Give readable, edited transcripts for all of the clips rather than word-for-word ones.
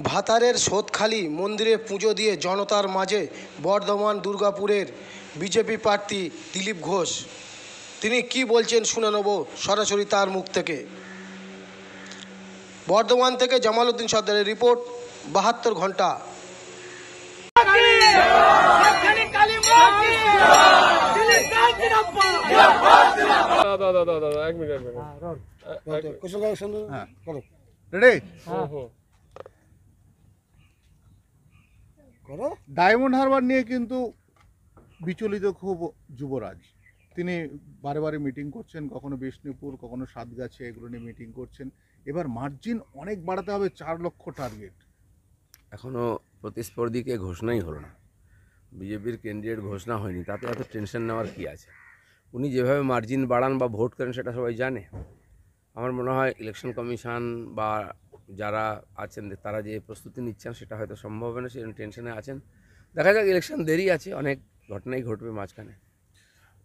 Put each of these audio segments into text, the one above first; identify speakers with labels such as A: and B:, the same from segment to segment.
A: ভাতারের সোতখালি মন্দিরে পুজো দিয়ে জনতার মাঝে বর্ধমান দুর্গাপুরের বিজেপি প্রার্থী দিলীপ ঘোষ। তিনি কি বলছেন শুনে নেব সরাসরি তার মুখ থেকে। বর্ধমান থেকে জামালউদ্দিন সর্দারের রিপোর্ট, 72 ঘন্টা।
B: ডায়মন্ড হারবার নিয়ে কিন্তু বিচলিত খুব যুবরাজ। তিনি বারে বারে মিটিং করছেন, কখনো বিষ্ণুপুর, কখনো সাতগাছি, এগুলো নিয়ে মিটিং করছেন। এবার মার্জিন অনেক বাড়াতে হবে, 4 লক্ষ টার্গেট।
C: এখনও প্রতিস্পর্ধীকে ঘোষণাই হলো না, বিজেপির ক্যান্ডিডেট ঘোষণা হয়নি, তাতে এত টেনশন নেওয়ার কী আছে? উনি যেভাবে মার্জিন বাড়ান বা ভোট করেন সেটা সবাই জানে। আমার মনে হয় ইলেকশন কমিশন বা যারা আছেন তারা যে প্রস্তুতি নিচ্ছেন সেটা হয়তো সম্ভব হবে না, সেই টেনশনে আছেন। দেখা যাক, ইলেকশন দেরি আছে, অনেক ঘটনাই ঘটবে মাঝখানে।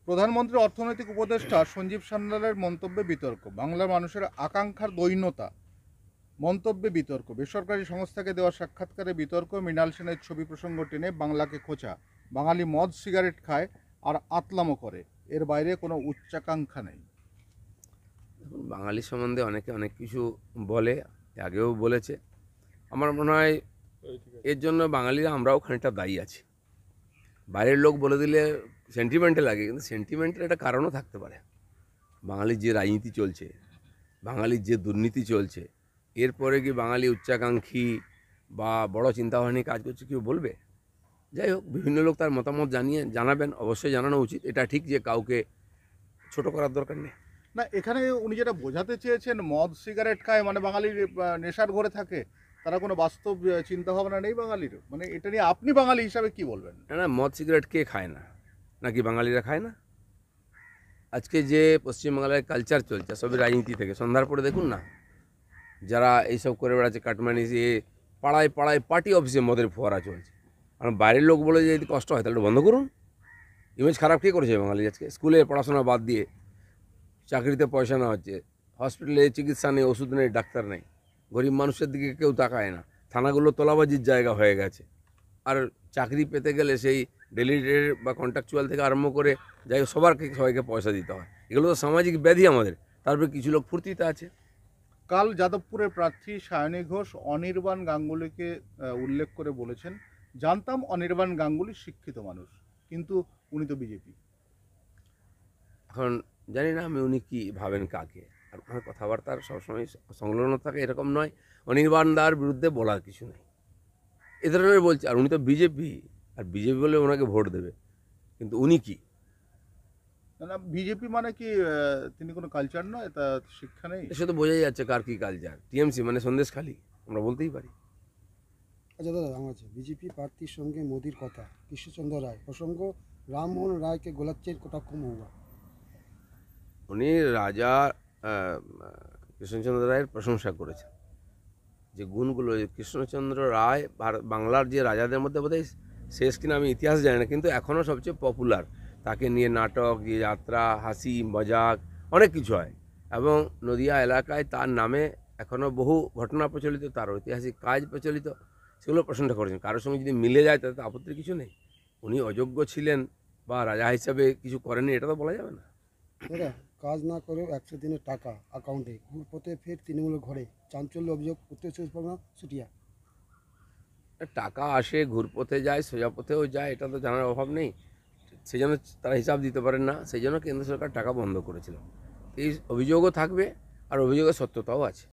B: প্রধানমন্ত্রীর অর্থনৈতিক উপদেষ্টা সঞ্জীব সান্যালের মন্তব্যে বিতর্ক। বাংলার মানুষের আকাঙ্ক্ষার দৈন্যতা মন্তব্যে বিতর্ক। বেসরকারি সংস্থাকে দেওয়া সাক্ষাৎকারে বিতর্ক। মৃণাল সেনের ছবি প্রসঙ্গ টেনে বাংলাকে খোঁচা। বাঙালি মদ সিগারেট খায় আর আতলামো করে, এর বাইরে কোনো উচ্চাকাঙ্ক্ষা নেই।
C: দেখুন, বাঙালি সম্বন্ধে অনেকে অনেক কিছু বলে, আগেও বলেছে। আমার মনে হয় এর জন্য বাঙালিরা আমরাও খানিকটা দায়ী আছি। বাইরের লোক বলে দিলে সেন্টিমেন্টে লাগে, কিন্তু সেন্টিমেন্টের একটা কারণও থাকতে পারে। বাঙালির যে রাজনীতি চলছে, বাঙালির যে দুর্নীতি চলছে, এরপরে কি বাঙালি উচ্চাকাঙ্ক্ষী বা বড় চিন্তাভাবনা নিয়ে কাজ করছে কেউ বলবে? যাই হোক, বিভিন্ন লোক তার মতামত জানাবেন, অবশ্যই জানানো উচিত। এটা ঠিক যে কাউকে ছোট করার দরকার নেই।
B: না, এখানে উনি যেটা বোঝাতে চেয়েছেন, মদ সিগারেট খায় মানে বাঙালির নেশার ঘরে থাকে, তারা কোনো বাস্তব চিন্তাভাবনা নেই বাঙালির। মানে এটা নিয়ে আপনি বাঙালি হিসাবে কি বলবেন?
C: না, মদ সিগারেট কে খায় না? নাকি বাঙালিরা খায় না? আজকে যে পশ্চিমবাংলায় কালচার চলছে সবই রাজনীতি থেকে। সন্ধ্যার পরে দেখুন না, যারা এইসব করে বেড়াচ্ছে, কাটমানি, পাড়ায় পাড়ায় পার্টি অফিসে মদের ফোয়ারা চলছে। কারণ বাইরের লোক বলে যে যদি কষ্ট হয় তাহলে বন্ধ করুন। ইমেজ খারাপ কে করেছে বাঙালি? আজকে স্কুলে পড়াশোনা বাদ দিয়ে চাকরিতে পয়সা নেওয়া হচ্ছে, হসপিটালে চিকিৎসা নেই, ওষুধ নেই, ডাক্তার নেই, গরিব মানুষের দিকে কেউ তাকায় না, থানাগুলো তোলাবাজির জায়গা হয়ে গেছে। আর চাকরি পেতে গেলে সেই ডেলি রেট বা কন্ট্রাকচুয়াল থেকে আরম্ভ করে যাই সবাইকে পয়সা দিতে হয়। এগুলো তো সামাজিক ব্যাধি আমাদের। তারপরে কিছু লোক ফুর্তিতে আছে।
B: কাল যাদবপুরের প্রার্থী সায়নী ঘোষ অনির্বাণ গাঙ্গুলিকে উল্লেখ করে বলেছেন, জানতাম অনির্বাণ গাঙ্গুলি শিক্ষিত মানুষ, কিন্তু উনি তো বিজেপি।
C: এখন জানি না আমি উনি কী ভাবেন কাকে, আর ওনার কথাবার্তার সবসময় সংলগ্ন থাকে এরকম নয়। অনির্বাণ দার বিরুদ্ধে বলার কিছু নেই, এ ধরনের বলছে। আর উনি তো বিজেপি, আর বিজেপি বলে ওনাকে ভোট দেবে, কিন্তু উনি কি?
B: না, বিজেপি মানে কি তিনি কোনো কালচার নয়, তা শিক্ষা নেই?
C: সে তো বোঝাই যাচ্ছে কার কী কালচার। টিএমসি মানে সন্দেশখালি, আমরা বলতেই পারি।
D: আচ্ছা দাদা, আমার আছে বিজেপি প্রার্থীর সঙ্গে মোদির কথা। কৃষ্ণচন্দ্র রায় প্রসঙ্গ, রামমোহন রায়কে গোলাচ্ছের কটাক্ষ মহুয়া।
C: উনি রাজা কৃষ্ণচন্দ্র রায়ের প্রশংসা করেছেন, যে গুণগুলো। কৃষ্ণচন্দ্র রায় বাংলার যে রাজাদের মধ্যে বোধহয় শেষ কিনা আমি ইতিহাস জানি না, কিন্তু এখনও সবচেয়ে পপুলার। তাকে নিয়ে নাটক, যাত্রা, হাসি মজাক অনেক কিছু হয়, এবং নদিয়া এলাকায় তার নামে এখনও বহু ঘটনা প্রচলিত, তার ঐতিহাসিক কাজ প্রচলিত, সেগুলো প্রশংসা করেছেন। কারোর সঙ্গে যদি মিলে যায় তাতে আপত্তির কিছু নেই। উনি অযোগ্য ছিলেন বা রাজা হিসাবে কিছু করেননি এটা তো বলা যাবে না।
D: দাদা, কাজ না করেও 100 দিনের টাকা অ্যাকাউন্টে, ঘুরপথে ফের তৃণমূলের ঘরে, চাঞ্চল্য অভিযোগ উত্তর চব্বিশ পরগনা সুটিয়া।
C: টাকা আসে, ঘুরপথে যায়, সোজা পথেও যায়, এটা তো জানার অভাব নেই। সেই জন্য তারা হিসাব দিতে পারেন না, সেই জন্য কেন্দ্র সরকার টাকা বন্ধ করেছিল। এই অভিযোগও থাকবে, আর অভিযোগের সত্যতাও আছে।